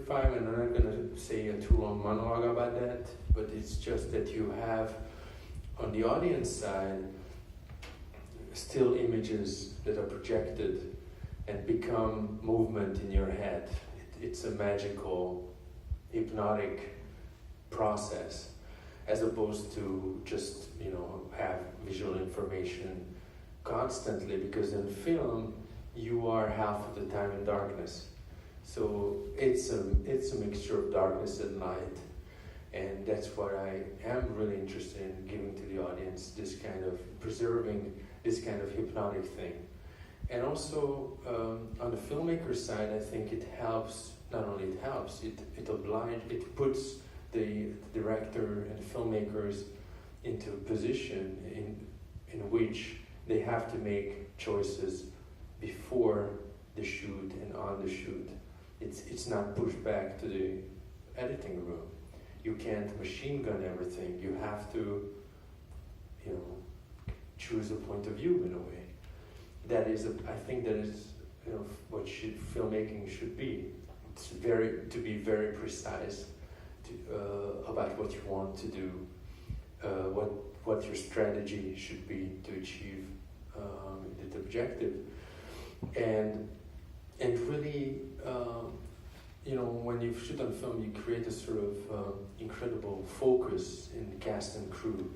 5, and I'm not going to say a too long monologue about that, but it's just that you have, on the audience side, still images that are projected and become movement in your head. It's a magical, hypnotic process, as opposed to just, have visual information constantly, because in film, you are half of the time in darkness. So it's a mixture of darkness and light. And that's what I am really interested in giving to the audience, this kind of preserving this kind of hypnotic thing. And also, on the filmmaker side, I think it helps, not only it helps, it puts the director and filmmakers into a position in which they have to make choices before the shoot and on the shoot. It's not pushed back to the editing room. You can't machine gun everything. You have to, choose a point of view in a way. I think that is, what filmmaking should be. It's to be very precise about what you want to do, what your strategy should be to achieve the objective, and really, when you shoot on film, you create a sort of incredible focus in the cast and crew,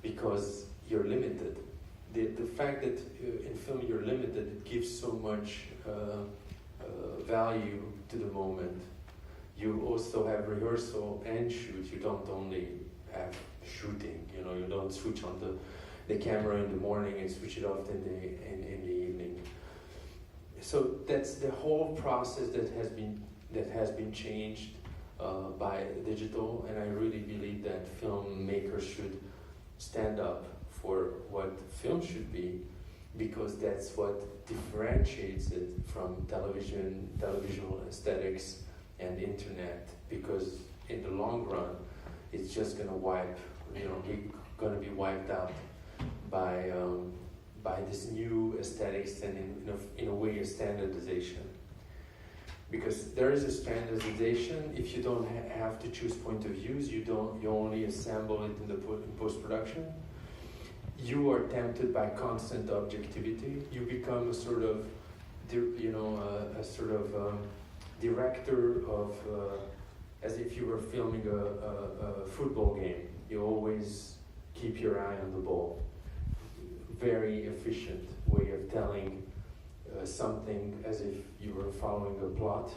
because you're limited. The fact that in film you're limited, it gives so much value to the moment. You also have rehearsal and shoot. You don't only have shooting. You don't switch on the camera in the morning and switch it off in the evening. So that's the whole process that has been changed by digital, and I really believe that filmmakers should stand up for what film should be, because that's what differentiates it from televisual aesthetics and internet, because in the long run it's just going to be wiped out by this new aesthetics and in a way a standardization. Because there is a standardization. If you don't have to choose point of views, you only assemble it in post-production. You are tempted by constant objectivity. You become a sort of director of, as if you were filming a football game. You always keep your eye on the ball. Very efficient way of telling something, as if you were following a plot.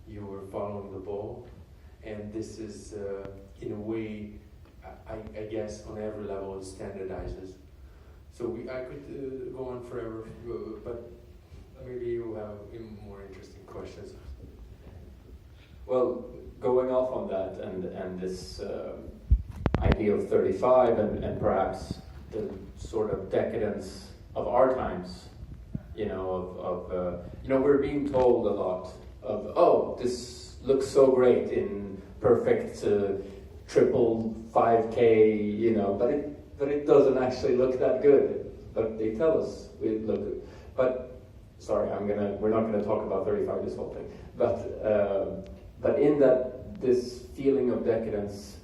You were following the ball, and this is in a way, I guess on every level it standardizes. So I could go on forever, but maybe you have more interesting questions. Well, going off on that and this idea of 35 and perhaps the sort of decadence of our times, we're being told a lot of, this looks so great in perfect triple 5K, but it doesn't actually look that good. But they tell us it look good. But sorry, we're not gonna talk about 35 this whole thing. But in that, this feeling of decadence,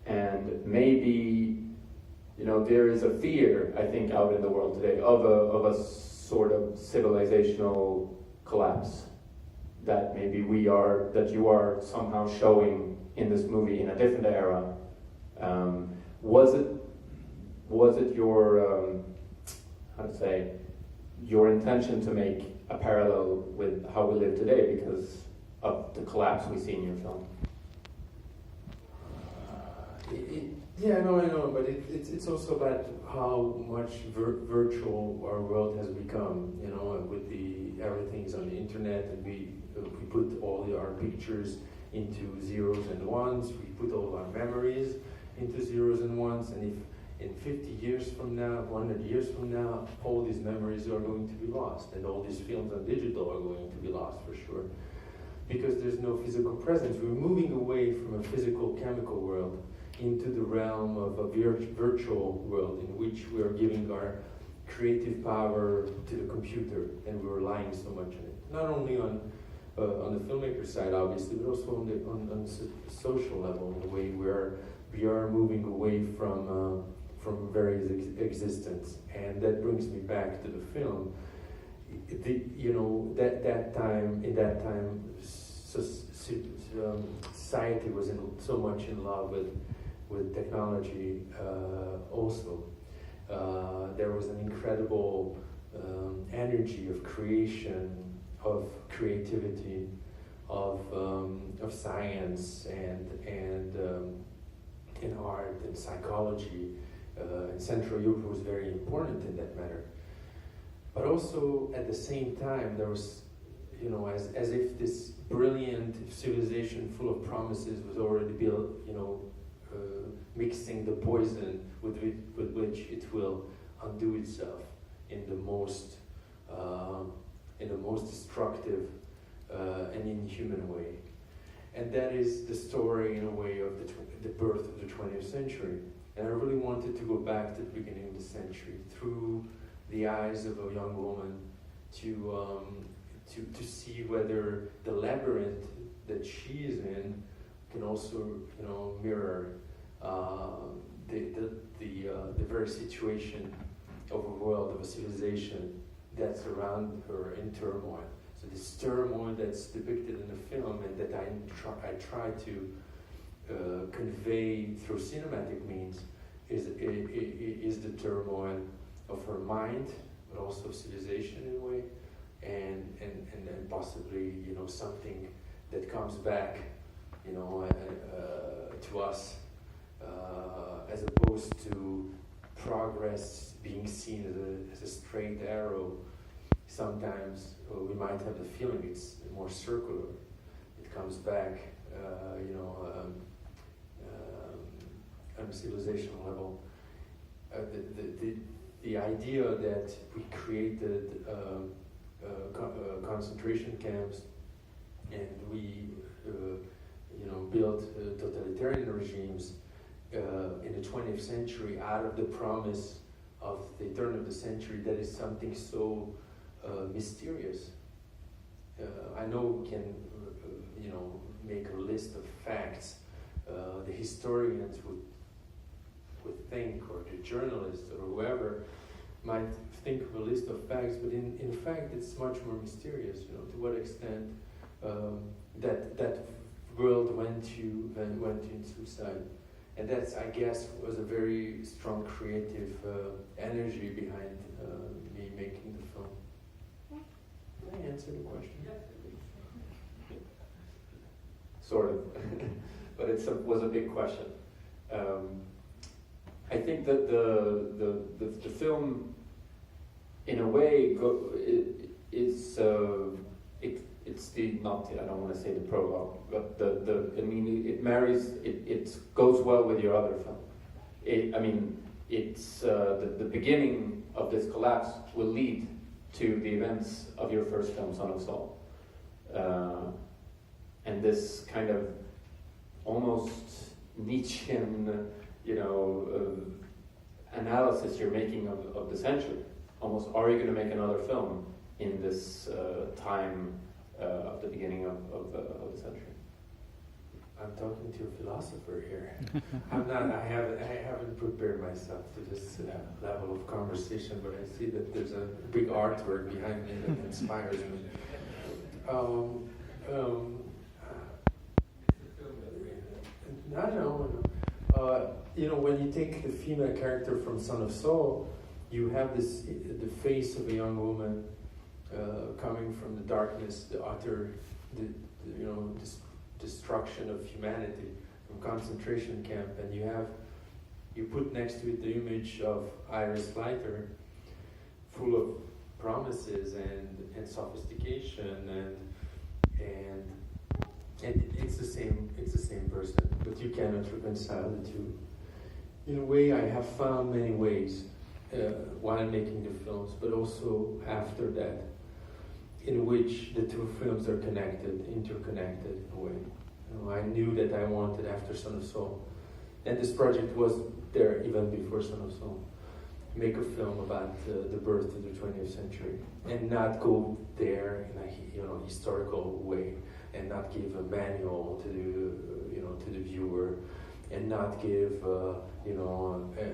and maybe there is a fear, I think, out in the world today of a sort of civilizational collapse that maybe you are somehow showing in this movie in a different era. Was it your your intention to make a parallel with how we live today because of the collapse we see in your film? I know, but it's also about how much virtual our world has become. With everything's on the internet, and we put all our pictures into zeros and ones. We put all our memories into zeros and ones, and if in 50 years from now, 100 years from now, all these memories are going to be lost, and all these films on digital are going to be lost for sure, because there's no physical presence. We're moving away from a physical chemical world into the realm of a virtual world in which we are giving our creative power to the computer, and we're relying so much on it. Not only on on the filmmaker side, obviously, but also on the social level, in a way where we are moving away from very existence, and that brings me back to the film. That time, society was so much in love with technology. Also, there was an incredible energy of creation, of creativity, of science and art and psychology. And Central Europe was very important in that matter. But also at the same time, there was, as if this brilliant civilization full of promises was already built, mixing the poison with which it will undo itself in the most destructive and inhuman way. And that is the story, in a way, of the birth of the 20th century. And I really wanted to go back to the beginning of the century through the eyes of a young woman to see whether the labyrinth that she is in can also, mirror the very situation of a world, of a civilization that's around her in turmoil. So this turmoil that's depicted in the film and that I try to convey through cinematic means is the turmoil of her mind, but also civilization in a way, and possibly something that comes back to us as opposed to progress being seen as a straight arrow. Sometimes we might have the feeling it's more circular. It comes back, on a civilizational level. The idea that we created concentration camps and we built totalitarian regimes in the 20th century out of the promise of the turn of the century, that is something so mysterious. I know we can make a list of facts. The historians would think, or the journalists or whoever might think of a list of facts, but in fact it's much more mysterious, to what extent that world went into suicide. And that's, I guess, was a very strong creative energy behind me making the film. Did I answer the question? Sort of, but it was a big question. I think that the film, in a way, it's the not the, I don't want to say the prologue, but it marries, it goes well with your other film. It's the beginning of this collapse will lead to the events of your first film, Son of Saul, and this kind of almost Nietzschean, analysis you're making of the century. Almost, are you going to make another film in this time of the beginning of the century? I'm talking to a philosopher here. I haven't prepared myself to this level of conversation, but I see that there's a big artwork behind me that inspires me. I don't know. When you take the female character from Son of Saul, you have the face of a young woman coming from the darkness, the utter, destruction of humanity from concentration camp, and you put next to it the image of Iris Leiter, full of promises and sophistication, and it's the same person, but you cannot reconcile the two. In a way, I have found many ways while making the films, but also after that, in which the two films are interconnected in a way. I knew that I wanted after Son of Saul, and this project was there even before Son of Saul. make a film about the birth of the 20th century and not go there in a historical way, and not give a manual to the viewer, and not give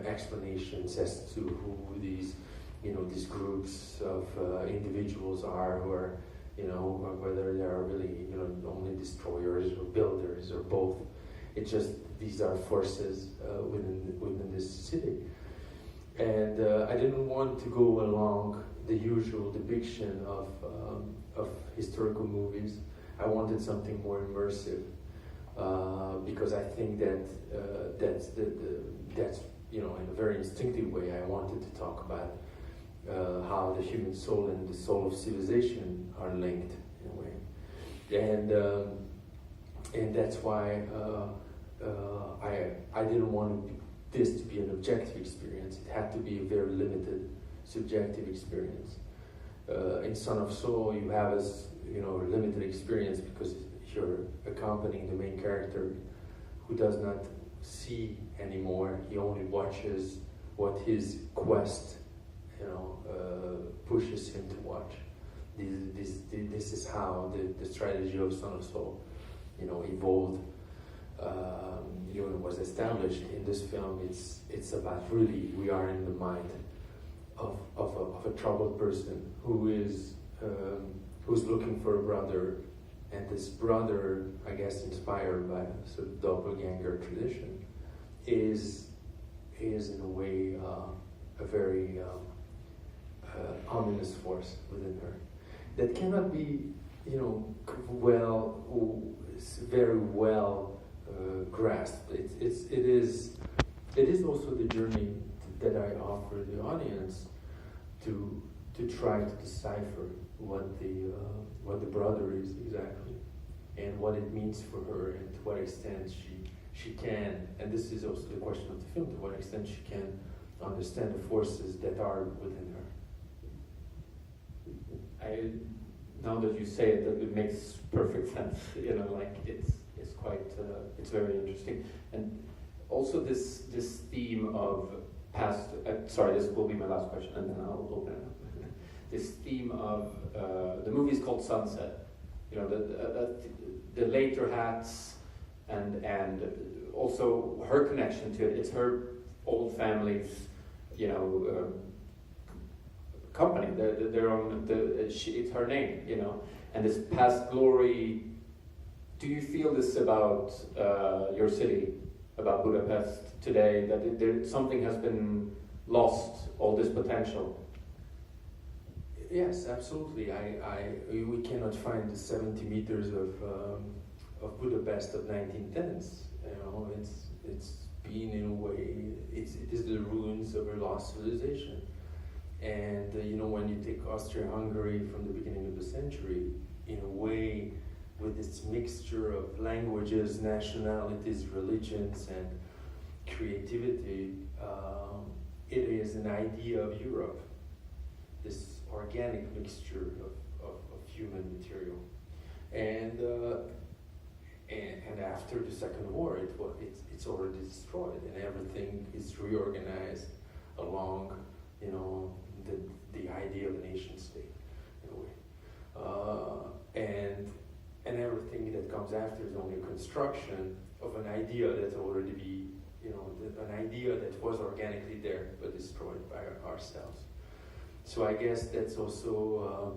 explanations as to who these groups of individuals are, who are whether they are really only destroyers or builders or both. It's just these are forces within this city. And I didn't want to go along the usual depiction of historical movies. I wanted something more immersive, because I think that's in a very instinctive way, I wanted to talk about how the human soul and the soul of civilization are linked in a way, and that's why I didn't want this to be an objective experience. It had to be a very limited, subjective experience. In Son of Soul, you have a limited experience because you're accompanying the main character who does not see anymore. He only watches what his quest, pushes him to watch. This is how the strategy of Son of Soul, evolved. Was established in this film. It's about really we are in the mind of a troubled person who's looking for a brother, and this brother, I guess, inspired by sort of doppelganger tradition, is in a way a very ominous force within her that cannot be very well grasped. It is also the journey that I offer the audience to try to decipher what the brother is exactly, and what it means for her, and to what extent she can, and this is also the question of the film, to what extent she can understand the forces that are within her. Now that you say it, it makes perfect sense. It's quite it's very interesting, and also this theme of past. Sorry, this will be my last question, and then I'll open it up. This theme of the movie is called Sunset. The later hats, and also her connection to it. It's her old family's, company. Their own. It's her name, and this past glory. Do you feel this about your city, about Budapest today, that something has been lost, all this potential? Yes, absolutely. We cannot find the 70 meters of Budapest of 1910s. It's been in a way. It is the ruins of a lost civilization. And when you take Austria-Hungary from the beginning of the century, in a way, with this mixture of languages, nationalities, religions, and creativity, it is an idea of Europe, this organic mixture of human material. And after the Second War, it's already destroyed, and everything is reorganized along, the idea of a nation state, in a way. And everything that comes after is only a construction of an idea that's already an idea that was organically there but destroyed by ourselves. So I guess that's also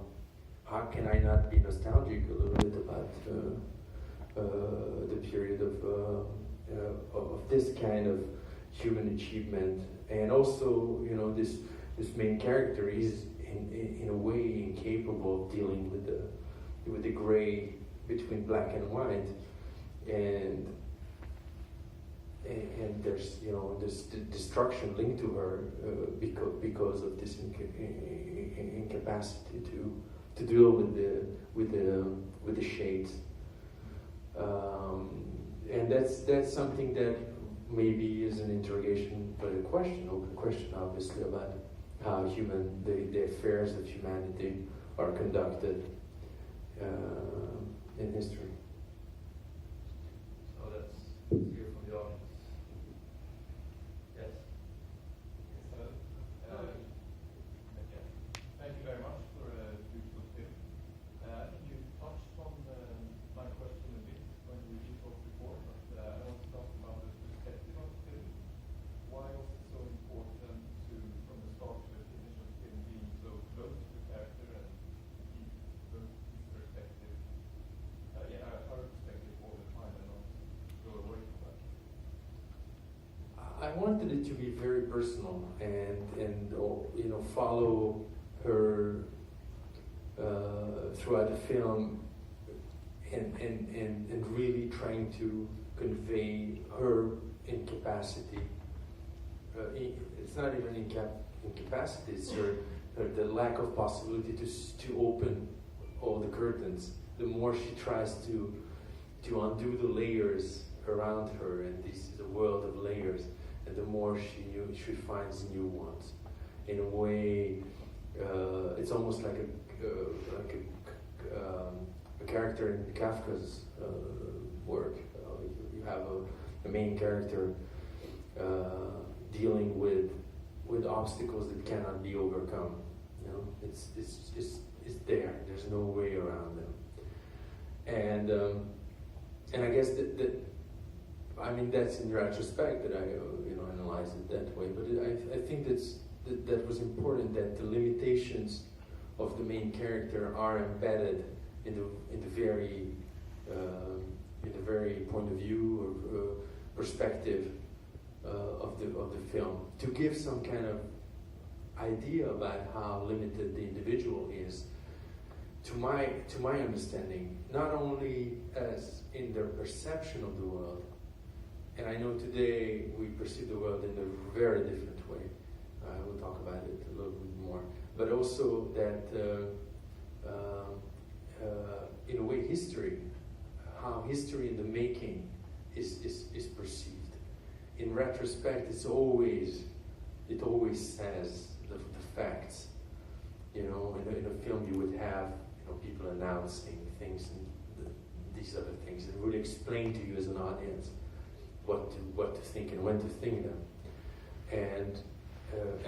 how can I not be nostalgic a little bit about the period of this kind of human achievement, and also this main character is in a way incapable of dealing with the gray between black and white, and there's this destruction linked to her because of this incapacity to deal with the shades, and that's something that maybe is an interrogation, but open question obviously, about how the affairs of humanity are conducted in history. So let's hear from the audience. Yes. wanted it to be very personal and follow her throughout the film and really trying to convey her incapacity. It's not even incapacity, it's the lack of possibility to open all the curtains. The more she tries to undo the layers around her, and this is a world of layers, and the more she finds new ones. In a way, it's almost like a character in Kafka's work. You have a main character dealing with obstacles that cannot be overcome. You know, it's there. There's no way around them. And I guess that's in retrospect that I analyze it that way. But I think that was important, that the limitations of the main character are embedded in the very point of view or perspective of the film, to give some kind of idea about how limited the individual is. To my understanding, not only as in their perception of the world, and I know today we perceive the world in a very different way. We'll talk about it a little bit more, but also that in a way how history in the making is perceived. In retrospect, it always says the facts. You know, in a film you would have people announcing things and these other things, and would explain to you as an audience what to think and when to think them. And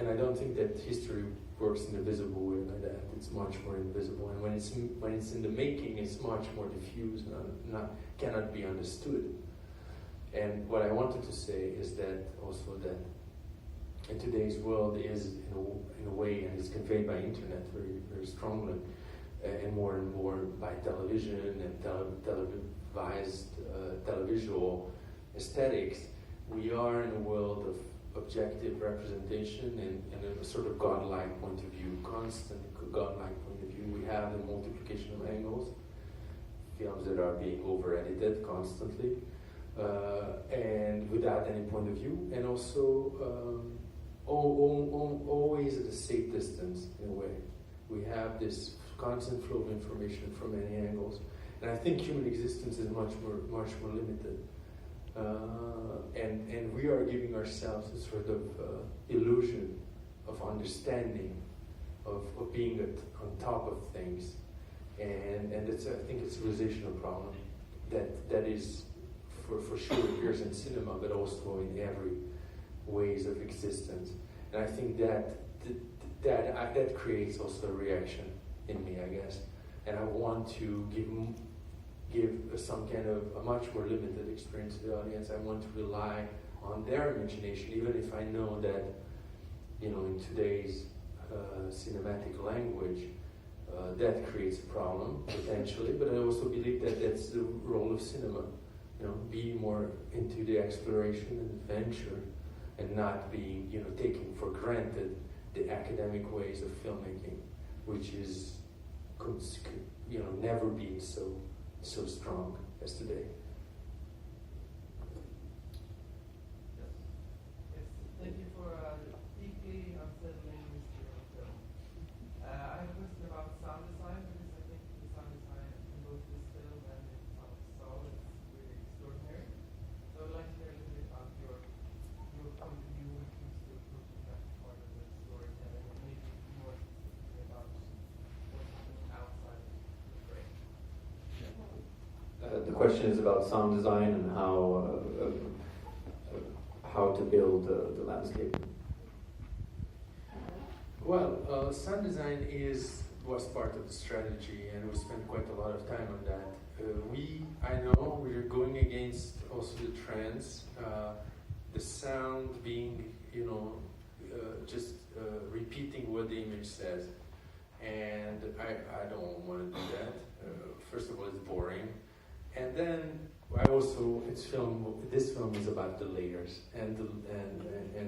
I don't think that history works in a visible way like that. It's much more invisible, and when it's in the making, it's much more diffuse and cannot be understood. And what I wanted to say is that also that in today's world is in a way, and it's conveyed by internet very, very strongly, and more by television and televised televisual aesthetics. We are in a world of objective representation and a sort of godlike point of view, constant godlike point of view. We have the multiplication of angles, films that are being over-edited constantly, and without any point of view, and also always at a safe distance in a way. We have this constant flow of information from many angles, and I think human existence is much more limited. And we are giving ourselves a sort of illusion of understanding, of being on top of things, and I think it's a civilizational problem that is for sure appears in cinema, but also in every ways of existence. And I think that creates also a reaction in me, I guess. And I want to give some kind of a much more limited experience to the audience. I want to rely on their imagination, even if I know that, in today's cinematic language, that creates a problem, potentially, but I also believe that that's the role of cinema. Be more into the exploration and adventure, and not being, taking for granted the academic ways of filmmaking, which is, never been so strong as today. Yes, thank you for deeply unsettling mystery of film. I have a question about sound design, because I think the sound design in both this film and in Napszállta is really extraordinary. So I would like to hear a little bit about your point of view when it comes to approaching that part of the storytelling, and maybe more specifically about what happens outside the frame. The question is about sound design and how to build the landscape. Well, sound design was part of the strategy, and we spent quite a lot of time on that. I know we're going against also the trends, the sound being, just repeating what the image says, and I don't want to do that. First of all, it's boring, And then this film is about the layers and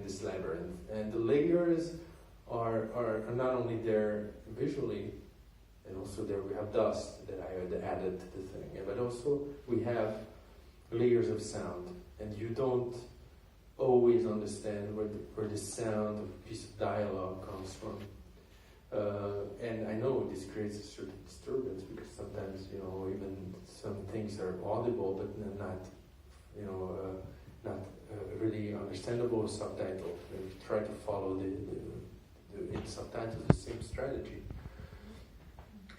this labyrinth. And the layers are not only there visually, and also there we have dust that I had added to the thing, but also we have layers of sound, and you don't always understand where the sound of a piece of dialogue comes from. And I know this creates a certain disturbance because sometimes, even some things are audible but not really understandable subtitle. And we try to follow in subtitles the same strategy.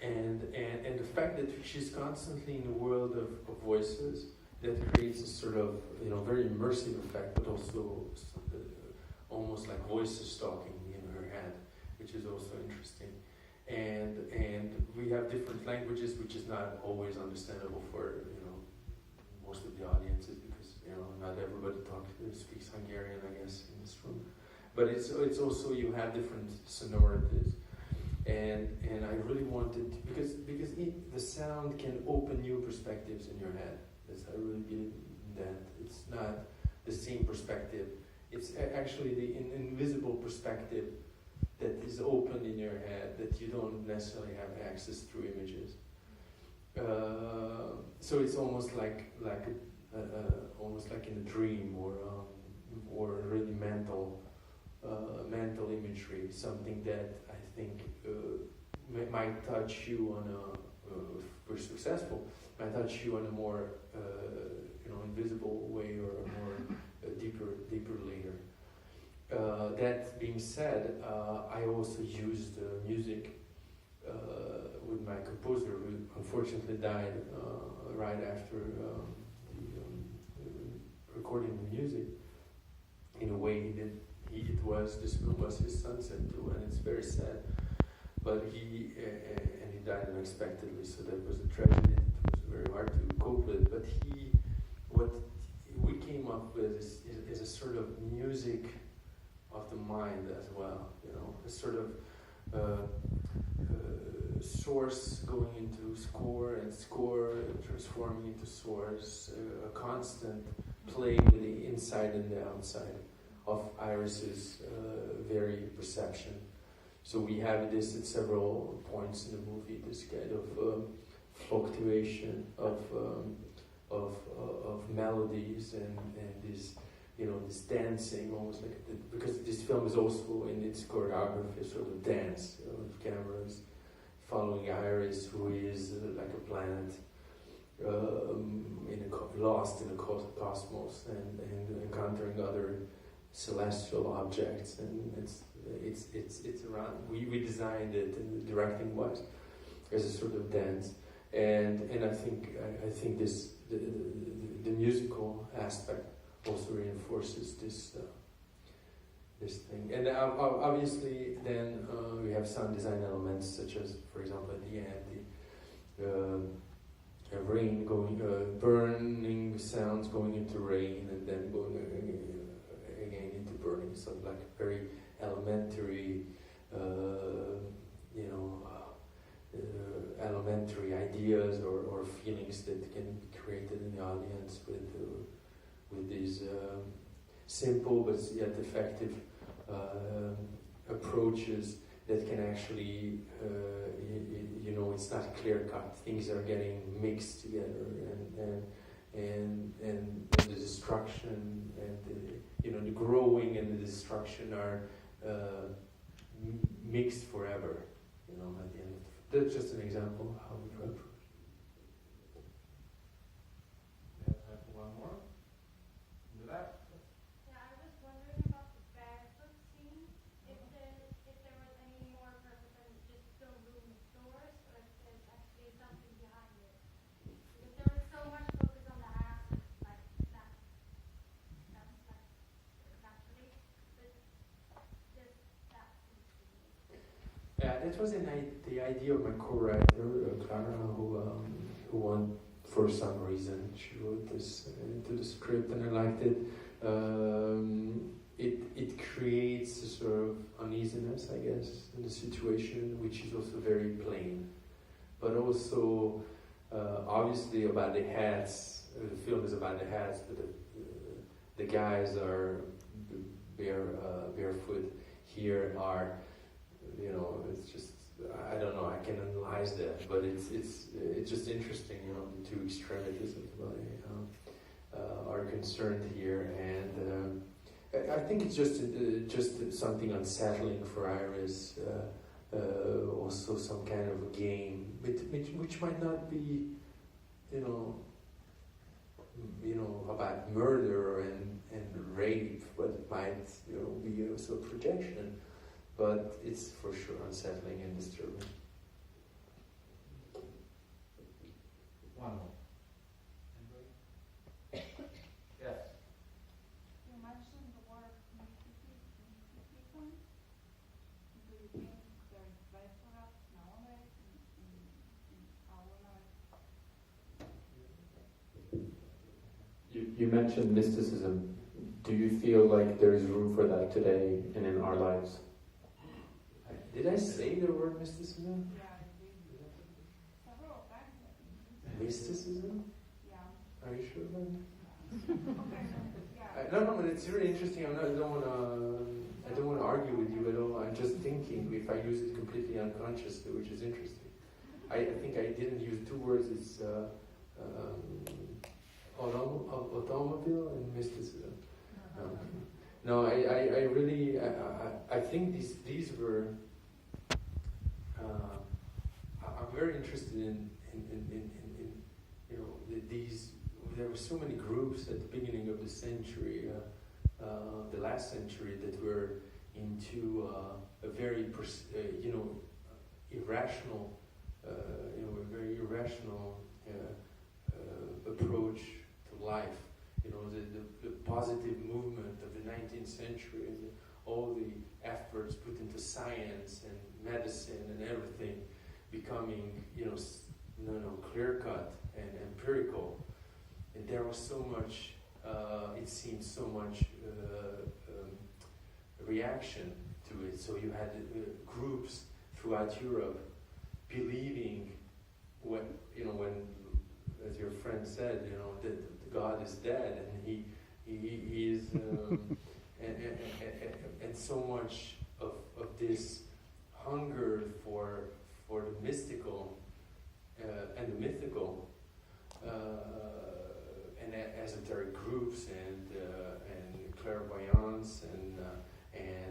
And the fact that she's constantly in a world of voices, that creates a sort of very immersive effect, but also almost like voices talking in her head, which is also interesting. And we have different languages, which is not always understandable for most of the audiences, because not everybody speaks Hungarian, I guess, in this room. But it's also, you have different sonorities. And I really wanted, because the sound can open new perspectives in your head. I really believe that it's not the same perspective. It's actually the invisible perspective that is open in your head that you don't necessarily have access through images. So it's almost like in a dream, or really mental imagery, something that I think might touch you on if we're successful, might touch you on a more invisible way, or a more deeper layer. That being said, I also used music with my composer, who unfortunately died right after recording the music. In a way, this film was his sunset too, and it's very sad. But he died unexpectedly, so that was a tragedy. It was very hard to cope with. But what we came up with is a sort of music of the mind as well. A sort of source going into score, and score transforming into source. A constant play with the inside and the outside of Iris's very perception. So we have this at several points in the movie, this kind of fluctuation of melodies and this this dancing, almost like because this film is also in its choreography sort of dance, with cameras following Iris, who is like a planet lost in a cosmos and encountering other celestial objects, and it's around. We designed it, and directing wise, as a sort of dance, and I think this the musical aspect also reinforces this thing. And obviously, then we have sound design elements, such as, for example, at the end, the rain going, burning sounds going into rain, and then going again into burning. So like very elementary, elementary ideas or feelings that can be created in the audience with these simple but yet effective approaches that can actually, it's not clear cut. Things are getting mixed together, and the destruction and the growing and the destruction are mixed forever. At the end of that's just an example of how we try to approach. Have one more. Do that. Yeah, I was wondering about the barefoot scene. If there was any more purpose than just don't ruin the stores, or if there's actually something behind it. Because there was so much focus on the ass, like that's like naturally, but just that seems to be. Yeah, that was the idea of my co-writer, Clara, who won for some reason. She wrote this into the script, and I liked it. It creates a sort of uneasiness, I guess, in the situation, which is also very plain. But also, obviously about the hats. The film is about the hats, but the guys are barefoot. Here are, it's just, I don't know, I can analyze that, but it's just interesting, the two extremities of the body are concerned here, and I think it's just something unsettling for Iris, also some kind of a game, which might not be, about murder and rape, but it might, be also a projection. But it's for sure unsettling and disturbing. One more. Anybody? Yes. You mentioned the word mysticism. Do you think there's place for us nowadays in our lives? You mentioned mysticism. Do you feel like there is room for that today and in our lives? Did I say the word mysticism? Yeah, several times. Mysticism? Yeah. Are you sure about that? Okay. Yeah. No, but it's really interesting. I don't want to argue with you at all. I'm just thinking if I use it completely unconsciously, which is interesting. I think I didn't use two words. It's automobile and mysticism. No, I really I think these were. I'm very interested in these. There were so many groups at the beginning of the century, the last century, that were into a very irrational, a very irrational approach to life. The positive movement of the 19th century, and all the efforts put into science and medicine and everything becoming, clear-cut and empirical. And there was so much, it seemed so much reaction to it. So you had groups throughout Europe believing when, as your friend said, that God is dead, and he is, and so much of this hunger for the mystical and the mythical, and esoteric groups and clairvoyance and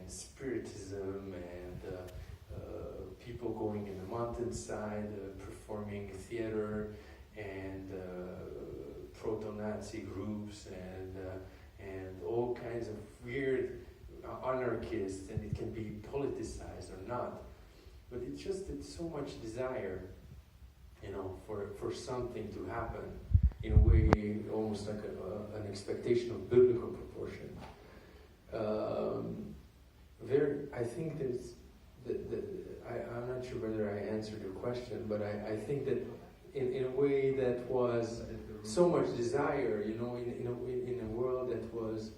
spiritism and people going in the mountainside performing theater and proto-Nazi groups and all kinds of weird anarchists, and it can be politicized or not. But it's so much desire, for something to happen in a way almost like an expectation of biblical proportion. I think I'm not sure whether I answered your question, but I think that in a way that was so much desire, in a world that was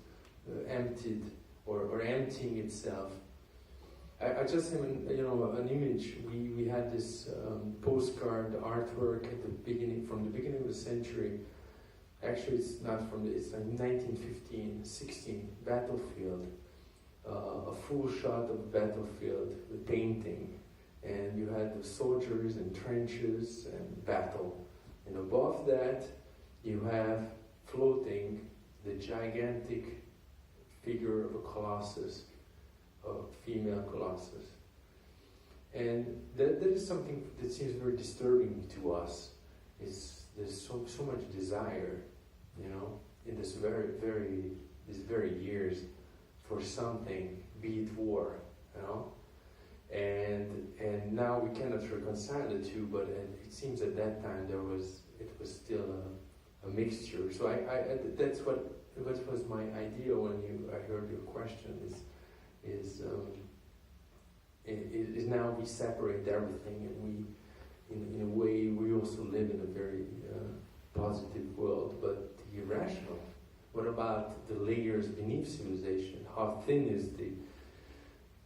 emptied or emptying itself. I just have an image. We had this postcard artwork from the beginning of the century. Actually, it's not it's like 1915-16 battlefield. A full shot of battlefield with painting, and you had the soldiers and trenches and battle. And above that, you have floating the gigantic figure of a colossus, a female colossus. And that is something that seems very disturbing to us. There's so much desire, in this these very years for something, be it war, and now we cannot reconcile the two. But it seems at that time it was still a mixture. So that's what was my idea when I heard your question is now we separate everything, and we, in a way, we also live in a very positive world. But the irrational, what about the layers beneath civilization? How thin is the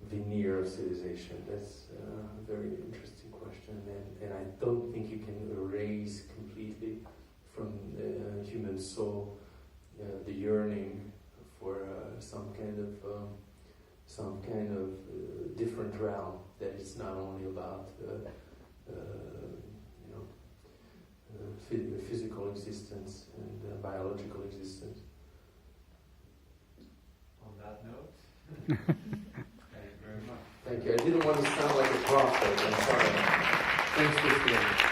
veneer of civilization? That's a very interesting question. perception, and I don't think you can erase completely from the human soul the yearning for some kind of different realm, that it's not only about physical existence and biological existence. On that note, thank you very much. Thank you. I didn't want to sound like a prophet. I'm sorry. Thanks for sharing.